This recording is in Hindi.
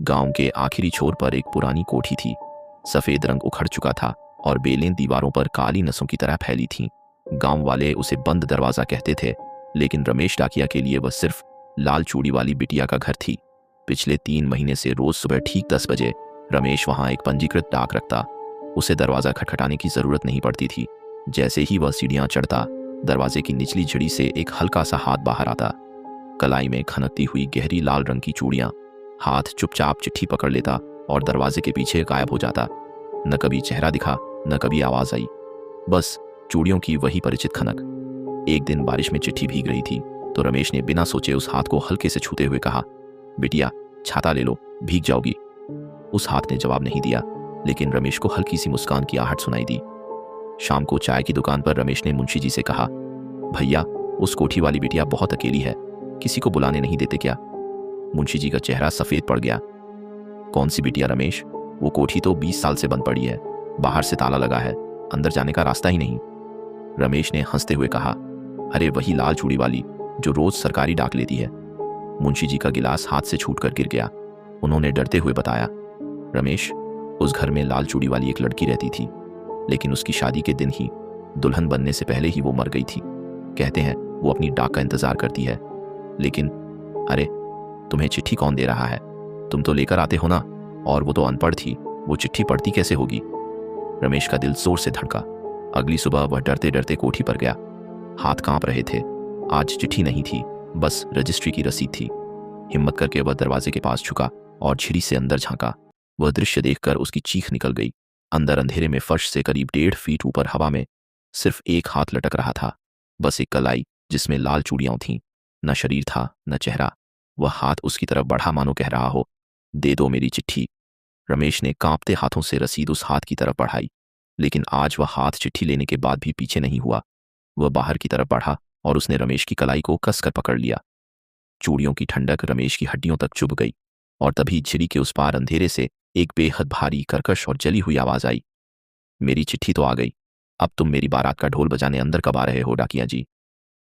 गांव के आखिरी छोर पर एक पुरानी कोठी थी। सफेद रंग उखड़ चुका था और बेलें दीवारों पर काली नसों की तरह फैली थीं। गांव वाले उसे बंद दरवाजा कहते थे, लेकिन रमेश डाकिया के लिए वह सिर्फ लाल चूड़ी वाली बिटिया का घर थी। पिछले 3 महीने से रोज सुबह ठीक 10 बजे रमेश वहां एक पंजीकृत डाक रखता। उसे दरवाजा खटखटाने की जरूरत नहीं पड़ती थी। जैसे ही वह सीढ़ियां चढ़ता, दरवाजे की निचली झिड़ी से एक हल्का सा हाथ बाहर आता। कलाई में खनकती हुई गहरी लाल रंग की चूड़ियां। हाथ चुपचाप चिट्ठी पकड़ लेता और दरवाजे के पीछे गायब हो जाता। न कभी चेहरा दिखा, न कभी आवाज आई, बस चूड़ियों की वही परिचित खनक। एक दिन बारिश में चिट्ठी भीग रही थी तो रमेश ने बिना सोचे उस हाथ को हल्के से छूते हुए कहा, बिटिया छाता ले लो, भीग जाओगी। उस हाथ ने जवाब नहीं दिया, लेकिन रमेश को हल्की सी मुस्कान की आहट सुनाई दी। शाम को चाय की दुकान पर रमेश ने मुंशी जी से कहा, भैया उस कोठी वाली बिटिया बहुत अकेली है, किसी को बुलाने नहीं देते क्या? मुंशी जी का चेहरा सफेद पड़ गया। कौन सी बिटिया रमेश? वो कोठी तो 20 साल से बंद पड़ी है, बाहर से ताला लगा है, अंदर जाने का रास्ता ही नहीं। रमेश ने हंसते हुए कहा, अरे वही लाल चूड़ी वाली जो रोज सरकारी डाक लेती है। मुंशी जी का गिलास हाथ से छूटकर गिर गया। उन्होंने डरते हुए बताया, रमेश उस घर में लाल चूड़ी वाली एक लड़की रहती थी, लेकिन उसकी शादी के दिन ही, दुल्हन बनने से पहले ही वो मर गई थी। कहते हैं वो अपनी डाक का इंतजार करती है। लेकिन अरे तुम्हें चिट्ठी कौन दे रहा है? तुम तो लेकर आते हो ना। और वो तो अनपढ़ थी, वो चिट्ठी पढ़ती कैसे होगी? रमेश का दिल जोर से धड़का। अगली सुबह वह डरते डरते कोठी पर गया। हाथ कांप रहे थे। आज चिट्ठी नहीं थी, बस रजिस्ट्री की रसीद थी। हिम्मत करके वह दरवाजे के पास झुका और झिड़ी से अंदर झांका। वह दृश्य देखकर उसकी चीख निकल गई। अंदर अंधेरे में फर्श से करीब 1.5 फीट ऊपर हवा में सिर्फ एक हाथ लटक रहा था, बस एक कलाई जिसमें लाल चूड़ियां थीं। न शरीर था, न चेहरा। वह हाथ उसकी तरफ बढ़ा मानो कह रहा हो, दे दो मेरी चिट्ठी। रमेश ने कांपते हाथों से रसीद उस हाथ की तरफ बढ़ाई, लेकिन आज वह हाथ चिट्ठी लेने के बाद भी पीछे नहीं हुआ। वह बाहर की तरफ बढ़ा और उसने रमेश की कलाई को कसकर पकड़ लिया। चूड़ियों की ठंडक रमेश की हड्डियों तक चुभ गई और तभी झिड़ी के उस पार अंधेरे से एक बेहद भारी, कर्कश और जली हुई आवाज आई, मेरी चिट्ठी तो आ गई। अब तुम मेरी बारात का ढोल बजाने अंदर कब आ रहे हो डाकिया जी?